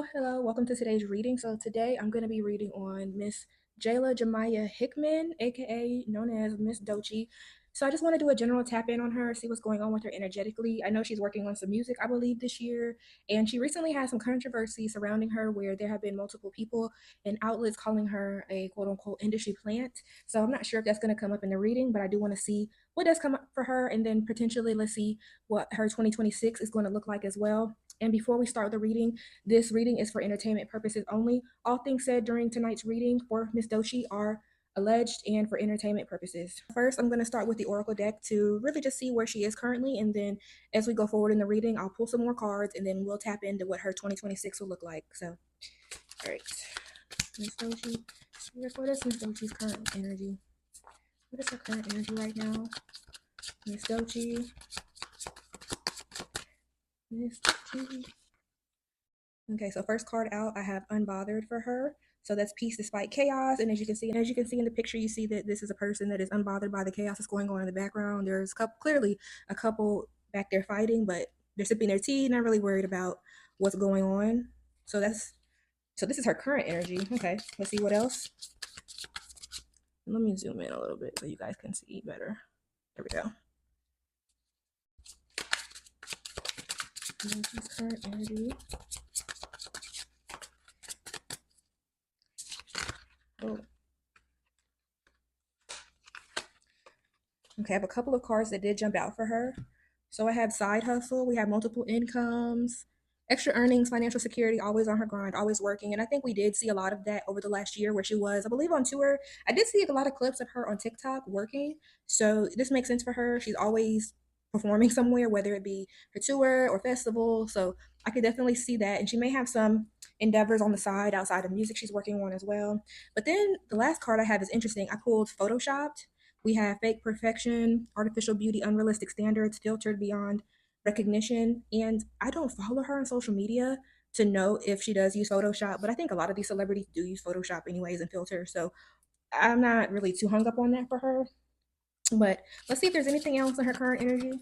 Hello. Welcome to today's reading. So today I'm going to be reading on Miss Jayla Jemiah Hickman, aka known as Miss Doechii. So I just want to do a general tap in on her, see what's going on with her energetically. I know she's working on some music, I believe, this year, and she recently had some controversy surrounding her where there have been multiple people and outlets calling her a quote unquote industry plant. So I'm not sure if that's going to come up in the reading, but I do want to see what does come up for her, and then potentially let's see what her 2026 is going to look like as well. And before we start the reading, this reading is for entertainment purposes only. All things said during tonight's reading for Miss Doechii are alleged and for entertainment purposes. First, I'm going to start with the Oracle deck to really just see where she is currently. And then as we go forward in the reading, I'll pull some more cards and then we'll tap into what her 2026 will look like. So, all right. Miss Doechii, what is Miss Doechii's current energy? What is her current energy right now? Miss Doechii. Miss Doechii. Okay, so first card out, I have Unbothered for her. So that's peace despite chaos. And as you can see in the picture, you see that this is a person that is unbothered by the chaos that's going on in the background. There's clearly a couple back there fighting, but they're sipping their tea, not really worried about what's going on. So this is her current energy. Okay, let's see what else. Let me zoom in a little bit so you guys can see better. There we go. She's current energy. Oh. Okay, I have a couple of cards that did jump out for her. So I have side hustle, we have multiple incomes, extra earnings, financial security, always on her grind, always working. And I think we did see a lot of that over the last year where she was, I believe, on tour. I did see a lot of clips of her on TikTok working. So this makes sense for her. She's always performing somewhere, whether it be her tour or festival. So I could definitely see that. And she may have some endeavors on the side outside of music she's working on as well. But then the last card I have is interesting. I pulled Photoshopped. We have fake perfection, artificial beauty, unrealistic standards, filtered beyond recognition. And I don't follow her on social media to know if she does use Photoshop, but I think a lot of these celebrities do use Photoshop anyways and filters. So I'm not really too hung up on that for her. But let's see if there's anything else in her current energy.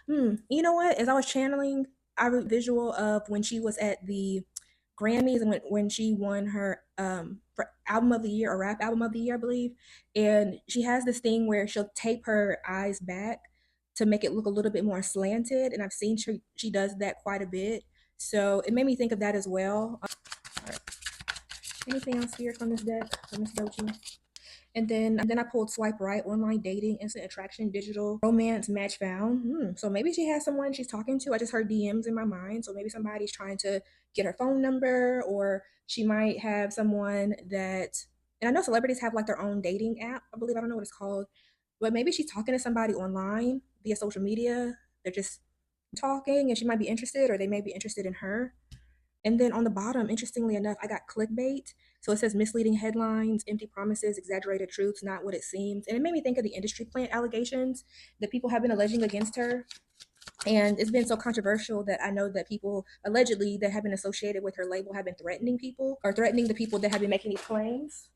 You know what? As I was channeling, I wrote visual of when she was at the Grammys and when she won her for album of the year or rap album of the year, I believe. And she has this thing where she'll tape her eyes back to make it look a little bit more slanted. And I've seen she does that quite a bit. So it made me think of that as well. All right. Anything else here from this deck from Miss Doechii? And then I pulled swipe right, online dating, instant attraction, digital romance, match found. So maybe she has someone she's talking to. I just heard DMs in my mind. So maybe somebody's trying to get her phone number, or she might have someone that, and I know celebrities have like their own dating app, I believe. I don't know what it's called. But maybe she's talking to somebody online via social media. They're just talking and she might be interested, or they may be interested in her. And then on the bottom, interestingly enough, I got clickbait. So it says misleading headlines, empty promises, exaggerated truths, not what it seems. And it made me think of the industry plant allegations that people have been alleging against her. And it's been so controversial that I know that people allegedly that have been associated with her label have been threatening people or threatening the people that have been making these claims.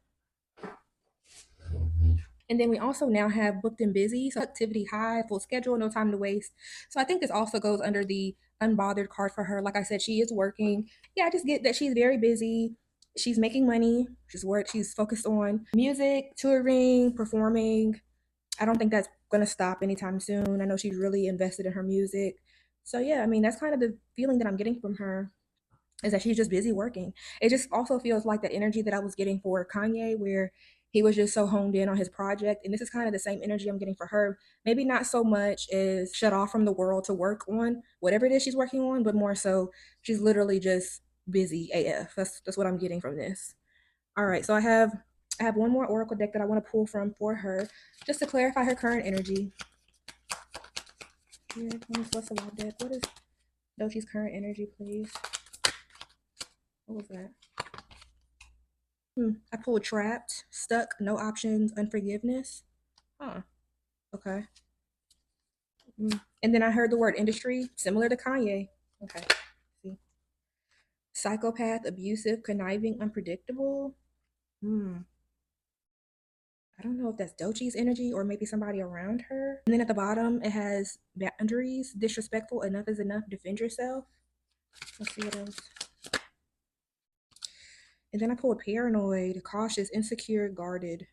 And then we also now have booked and busy, so activity high, full schedule, no time to waste. So I think this also goes under the unbothered card for her. Like I said, she is working. Yeah, I just get that she's very busy. She's making money. She's focused on music, touring, performing. I don't think that's gonna stop anytime soon. I know she's really invested in her music. So yeah, I mean that's kind of the feeling that I'm getting from her is that she's just busy working. It just also feels like the energy that I was getting for Kanye, where he was just so honed in on his project. And this is kind of the same energy I'm getting for her. Maybe not so much as shut off from the world to work on whatever it is she's working on, but more so she's literally just busy AF. That's what I'm getting from this. All right, so I have one more oracle deck that I want to pull from for her, just to clarify her current energy. Yeah, what's the wild deck? What is Doechii's current energy, please? What was that? I pulled trapped, stuck, no options, unforgiveness. Huh. Okay. And then I heard the word industry, similar to Kanye. Okay. See. Psychopath, abusive, conniving, unpredictable. Hmm. I don't know if that's Doechii's energy or maybe somebody around her. And then at the bottom, it has boundaries, disrespectful, enough is enough, defend yourself. Let's see what else. And then I pulled paranoid, cautious, insecure, guarded.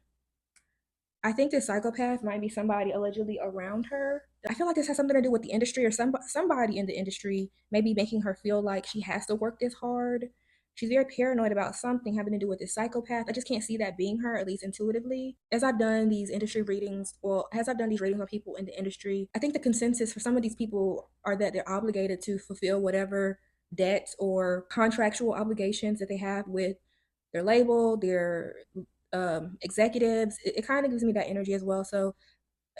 I think this psychopath might be somebody allegedly around her. I feel like this has something to do with the industry or somebody in the industry maybe making her feel like she has to work this hard. She's very paranoid about something having to do with this psychopath. I just can't see that being her, at least intuitively. As I've done these industry readings, well, as I've done these readings on people in the industry, I think the consensus for some of these people are that they're obligated to fulfill whatever debts or contractual obligations that they have with their label, their executives. It kind of gives me that energy as well. So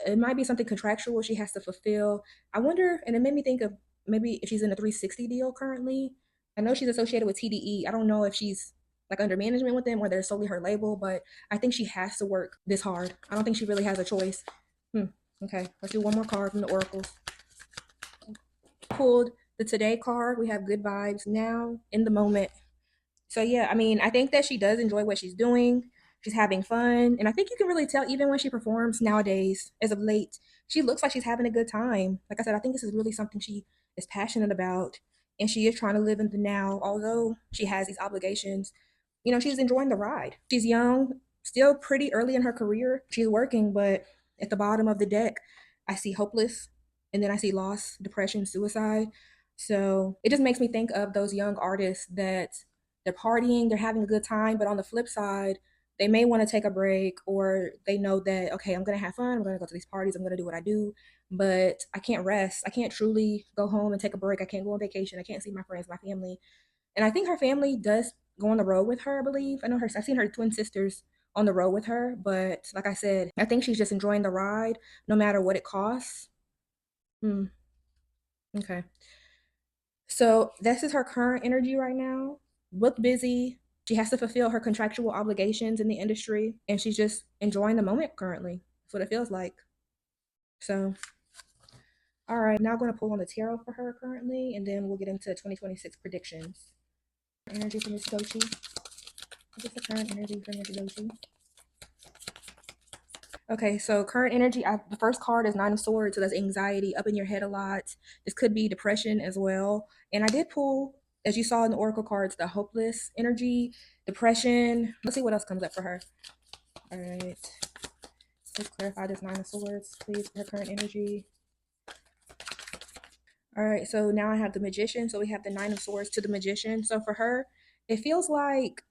it might be something contractual she has to fulfill. I wonder, and it made me think of maybe if she's in a 360 deal currently. I know she's associated with TDE. I don't know if she's like under management with them or they're solely her label, but I think she has to work this hard. I don't think she really has a choice. Okay, let's do one more card from the oracles. Pulled the today card. We have good vibes now in the moment. So yeah, I mean, I think that she does enjoy what she's doing. She's having fun, and I think you can really tell even when she performs nowadays. As of late, she looks like she's having a good time. Like I said, I think this is really something she is passionate about, and she is trying to live in the now. Although she has these obligations, she's enjoying the ride. She's young, still pretty early in her career. She's working, but at the bottom of the deck, I see hopeless, and then I see loss, depression, suicide. So it just makes me think of those young artists that they're partying, they're having a good time, but on the flip side, they may want to take a break or they know that, okay, I'm going to have fun. I'm going to go to these parties. I'm going to do what I do, but I can't rest. I can't truly go home and take a break. I can't go on vacation. I can't see my friends, my family. And I think her family does go on the road with her, I believe. I know her, I've seen her twin sisters on the road with her, but like I said, I think she's just enjoying the ride no matter what it costs. Hmm. Okay. So this is her current energy right now. Book busy. She has to fulfill her contractual obligations in the industry, and she's just enjoying the moment currently. That's what it feels like. So, all right, now I'm going to pull on the tarot for her currently, and then we'll get into 2026 predictions. Energy from Miss Doechii. What is the current energy from Miss Doechii? Okay, so current energy, the first card is Nine of Swords, so that's anxiety, up in your head a lot. This could be depression as well. And I did pull, as you saw in the Oracle cards, the hopeless energy, depression. Let's see what else comes up for her. All right, let's clarify this Nine of Swords, please, her current energy. All right, so now I have the Magician. So we have the Nine of Swords to the Magician. So for her, it feels like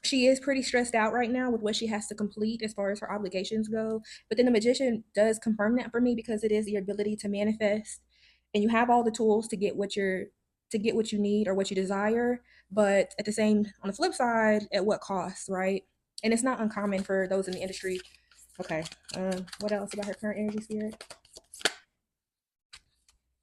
she is pretty stressed out right now with what she has to complete as far as her obligations go. But then the Magician does confirm that for me because it is your ability to manifest, and you have all the tools to get what you need or what you desire. But at the same, on the flip side, at what cost, right? And it's not uncommon for those in the industry. Okay. What else about her current energy, spirit?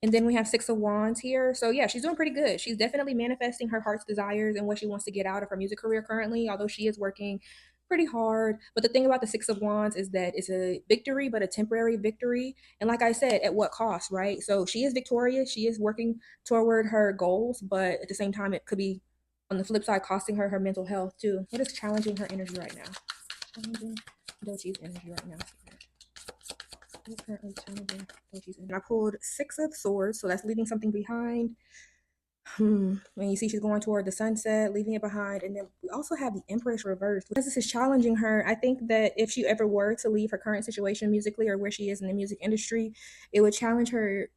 And then we have Six of Wands here. So yeah, she's doing pretty good. She's definitely manifesting her heart's desires and what she wants to get out of her music career currently, although she is working pretty hard. But the thing about the Six of Wands is that it's a victory, but a temporary victory. And like I said, at what cost, right? So she is victorious. She is working toward her goals, but at the same time, it could be on the flip side costing her her mental health too. What is challenging her energy right now? Challenging Doechii's energy right now. Currently challenging Doechii's energy. And I pulled Six of Swords, so that's leaving something behind. And you see she's going toward the sunset, leaving it behind. And then we also have the Empress reversed. Because this is challenging her, I think that if she ever were to leave her current situation musically or where she is in the music industry, it would challenge her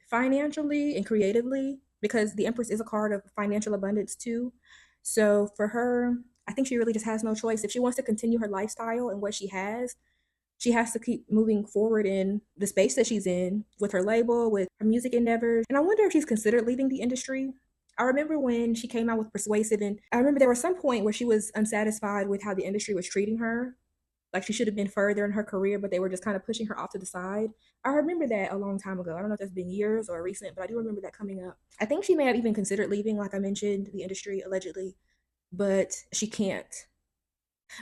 financially and creatively because the Empress is a card of financial abundance too. So for her, I think she really just has no choice. If she wants to continue her lifestyle and what she has to keep moving forward in the space that she's in with her label, with her music endeavors. And I wonder if she's considered leaving the industry. I remember when she came out with Persuasive, and I remember there was some point where she was unsatisfied with how the industry was treating her. Like she should have been further in her career, but they were just kind of pushing her off to the side. I remember that a long time ago. I don't know if that's been years or recent, but I do remember that coming up. I think she may have even considered leaving, like I mentioned, the industry allegedly, but she can't.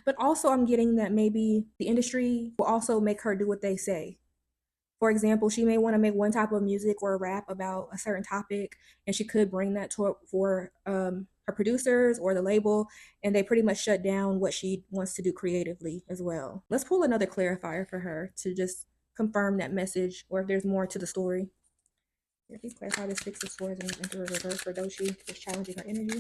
But also, I'm getting that maybe the industry will also make her do what they say. For example, she may want to make one type of music or rap about a certain topic, and she could bring that to for her producers or the label, and they pretty much shut down what she wants to do creatively as well. Let's pull another clarifier for her to just confirm that message, or if there's more to the story. Yeah, please clarify this Six of Swords and enter a reverse for Doechii, just challenging her energy.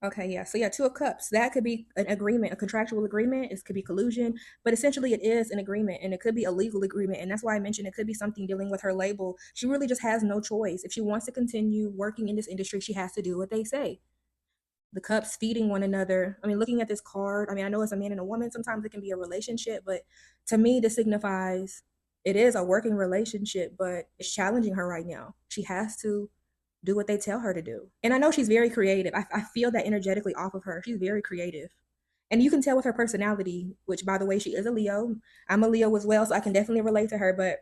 Okay, yeah. So yeah, Two of Cups. That could be an agreement, a contractual agreement. It could be collusion, but essentially it is an agreement, and it could be a legal agreement. And that's why I mentioned it could be something dealing with her label. She really just has no choice. If she wants to continue working in this industry, she has to do what they say. The cups feeding one another. I mean, looking at this card, I mean, I know it's a man and a woman. Sometimes it can be a relationship, but to me, this signifies it is a working relationship, but it's challenging her right now. She has to do what they tell her to do. And I know she's very creative. I feel that energetically off of her. She's very creative. And you can tell with her personality, which by the way, she is a Leo. I'm a Leo as well, so I can definitely relate to her, but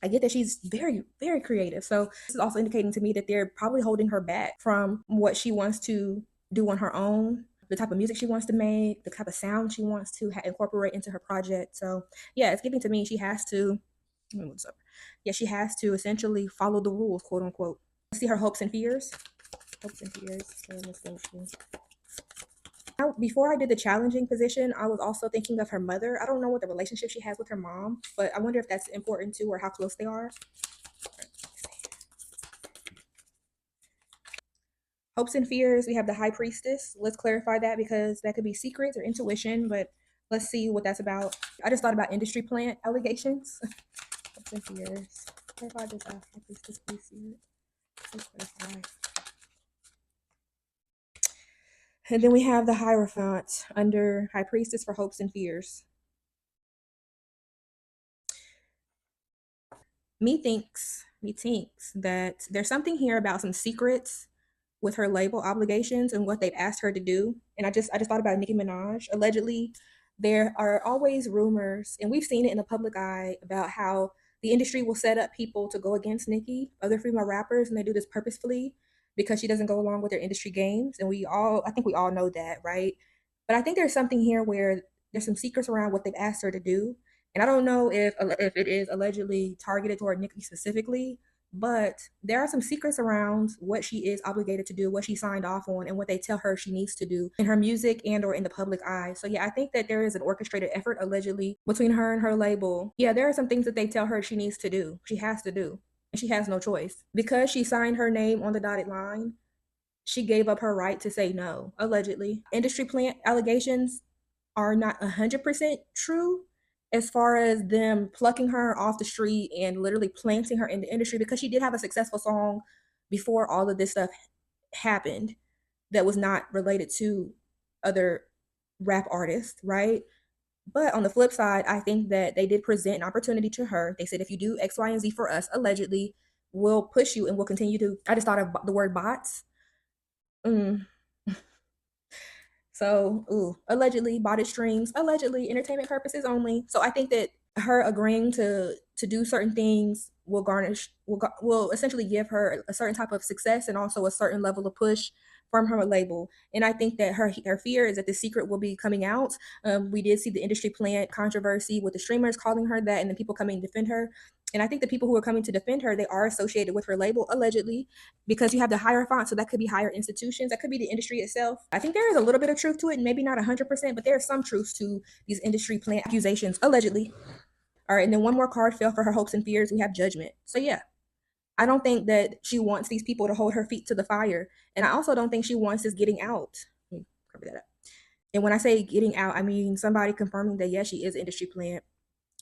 I get that she's very, very creative. So this is also indicating to me that they're probably holding her back from what she wants to do on her own, the type of music she wants to make, the type of sound she wants to incorporate into her project. So yeah, it's giving to me she has to, what's up? Yeah, she has to essentially follow the rules, quote unquote. Let's see her hopes and fears. Hopes and fears. So let's go through. Now, before I did the challenging position, I was also thinking of her mother. I don't know what the relationship she has with her mom, but I wonder if that's important too, or how close they are. Hopes and fears, we have the High Priestess. Let's clarify that because that could be secrets or intuition, but let's see what that's about. I just thought about industry plant allegations. Hopes and fears. Clarify this High Priestess, please see it. Please clarify. And then we have the Hierophant under High Priestess for hopes and fears. Methinks that there's something here about some secrets with her label obligations and what they've asked her to do. And I just thought about Nicki Minaj. Allegedly, there are always rumors, and we've seen it in the public eye, about how the industry will set up people to go against Nicki, other female rappers, and they do this purposefully because she doesn't go along with their industry games. And I think we all know that, right? But I think there's something here where there's some secrets around what they've asked her to do. And I don't know if it is allegedly targeted toward Nicki specifically, but there are some secrets around what she is obligated to do, what she signed off on, and what they tell her she needs to do in her music and or in the public eye. So yeah, I think that there is an orchestrated effort allegedly between her and her label. Yeah, there are some things that they tell her she needs to do, she has to do, and she has no choice. Because she signed her name on the dotted line, she gave up her right to say no, allegedly. Industry plant allegations are not 100% true as far as them plucking her off the street and literally planting her in the industry, because she did have a successful song before all of this stuff happened that was not related to other rap artists, right? But on the flip side, I think that they did present an opportunity to her. They said, if you do X, Y, and Z for us, allegedly, we'll push you and we'll continue to. I just thought of the word bots. Mm. So, allegedly bought streams, allegedly entertainment purposes only. So I think that her agreeing to do certain things will will essentially give her a certain type of success and also a certain level of push from her label. And I think that her fear is that the secret will be coming out. We did see the industry plant controversy with the streamers calling her that, and then people coming to defend her. And I think the people who are coming to defend her, they are associated with her label, allegedly, because you have the Hierophant, so that could be higher institutions, that could be the industry itself. I think there is a little bit of truth to it, maybe not 100%, but there is some truth to these industry plant accusations, allegedly. All right, and then one more card fell for her hopes and fears. We have Judgment. So yeah, I don't think that she wants these people to hold her feet to the fire, and I also don't think she wants this getting out. Let me cover that up. And when I say getting out, I mean somebody confirming that yes, she is industry plant.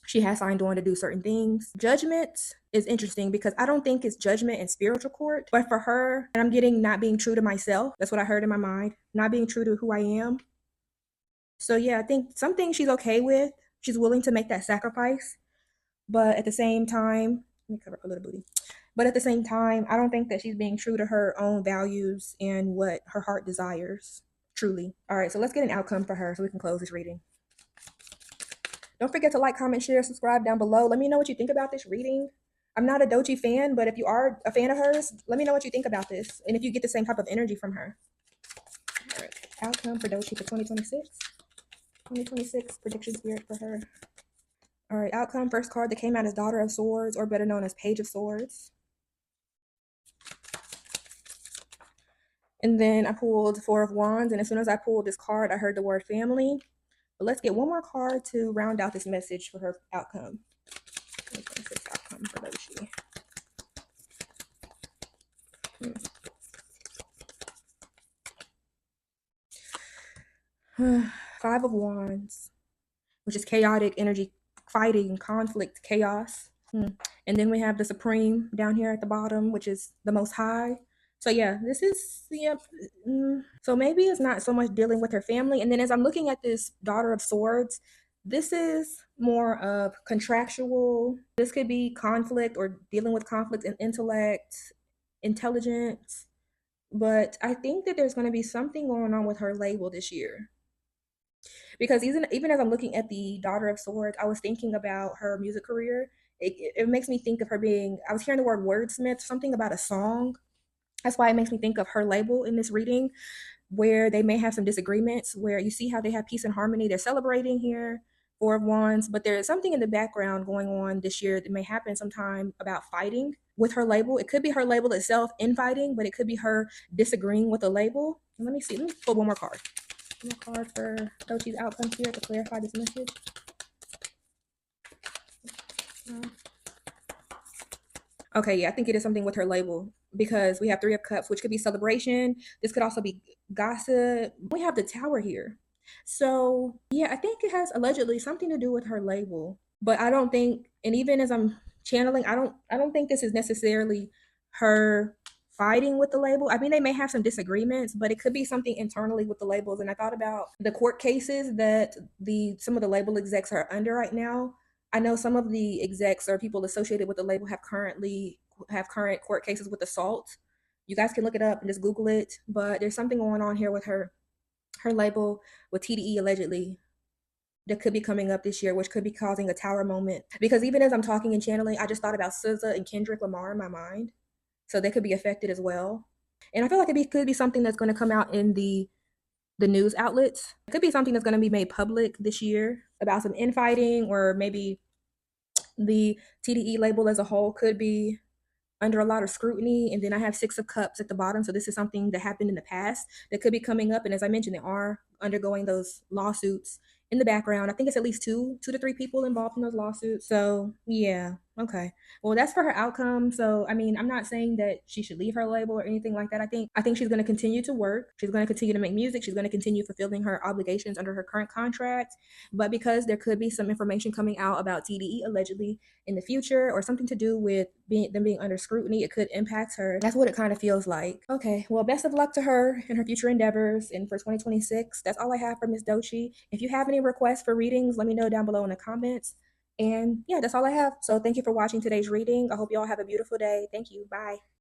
She has signed on to do certain things. Judgment is interesting because I don't think it's judgment and spiritual court, but for her, and I'm getting not being true to myself. That's what I heard in my mind. Not being true to who I am. So yeah, I think some things she's okay with. She's willing to make that sacrifice, but at the same time, let me cover a little booty. But at the same time, I don't think that she's being true to her own values and what her heart desires. Truly. All right, so let's get an outcome for her so we can close this reading. Don't forget to like, comment, share, subscribe down below. Let me know what you think about this reading. I'm not a Doechii fan, but if you are a fan of hers, let me know what you think about this and if you get the same type of energy from her. All right, outcome for Doechii for 2026. 2026 prediction spirit for her. All right, outcome, first card that came out is Daughter of Swords, or better known as Page of Swords. And then I pulled Four of Wands, and as soon as I pulled this card, I heard the word family. But let's get one more card to round out this message for her outcome. 2026 outcome for Doechii. Five of Wands, which is chaotic energy, fighting, conflict, chaos. And then we have the Supreme down here at the bottom, which is the Most High. So yeah, this is so maybe it's not so much dealing with her family. And then as I'm looking at this Daughter of Swords, this is more of contractual. This could be conflict or dealing with conflict in intellect, intelligence. But I think that there's going to be something going on with her label this year, because even as I'm looking at the Daughter of Swords, I was thinking about her music career. It makes me think of her being. I was hearing the word wordsmith, something about a song. That's why it makes me think of her label in this reading, where they may have some disagreements. Where you see how they have peace and harmony. They're celebrating here, Four of Wands, but there is something in the background going on this year that may happen sometime about fighting with her label. It could be her label itself infighting, but it could be her disagreeing with the label. Let me see. Let me pull one more card. One more card for Doechii's outcomes here to clarify this message. Okay, yeah, I think it is something with her label, because we have Three of Cups, which could be celebration. This could also be gossip. We have the Tower here. So yeah, I think it has allegedly something to do with her label. But I don't think, and even as I'm channeling, I don't think this is necessarily her fighting with the label. I mean, they may have some disagreements, but it could be something internally with the labels. And I thought about the court cases that the some of the label execs are under right now. I know some of the execs or people associated with the label have current court cases with assault. You guys can look it up and just Google it. But there's something going on here with her label with TDE allegedly that could be coming up this year, which could be causing a tower moment. Because even as I'm talking and channeling, I just thought about SZA and Kendrick Lamar in my mind, so they could be affected as well. And I feel like could be something that's going to come out in the news outlets. It could be something that's going to be made public this year about some infighting, or maybe the TDE label as a whole could be under a lot of scrutiny. And then I have Six of Cups at the bottom. So this is something that happened in the past that could be coming up. And as I mentioned, they are undergoing those lawsuits in the background. I think it's at least two to three people involved in those lawsuits. So yeah, okay. Well, that's for her outcome. So I mean, I'm not saying that she should leave her label or anything like that. I think she's going to continue to work. She's going to continue to make music. She's going to continue fulfilling her obligations under her current contract. But because there could be some information coming out about TDE allegedly in the future, or something to do with them being under scrutiny, it could impact her. That's what it kind of feels like. Okay, well, best of luck to her in her future endeavors and for 2026. That's all I have for Miss Doechii. If you have any requests for readings, let me know down below in the comments. And yeah, that's all I have. So thank you for watching today's reading. I hope you all have a beautiful day. Thank you. Bye.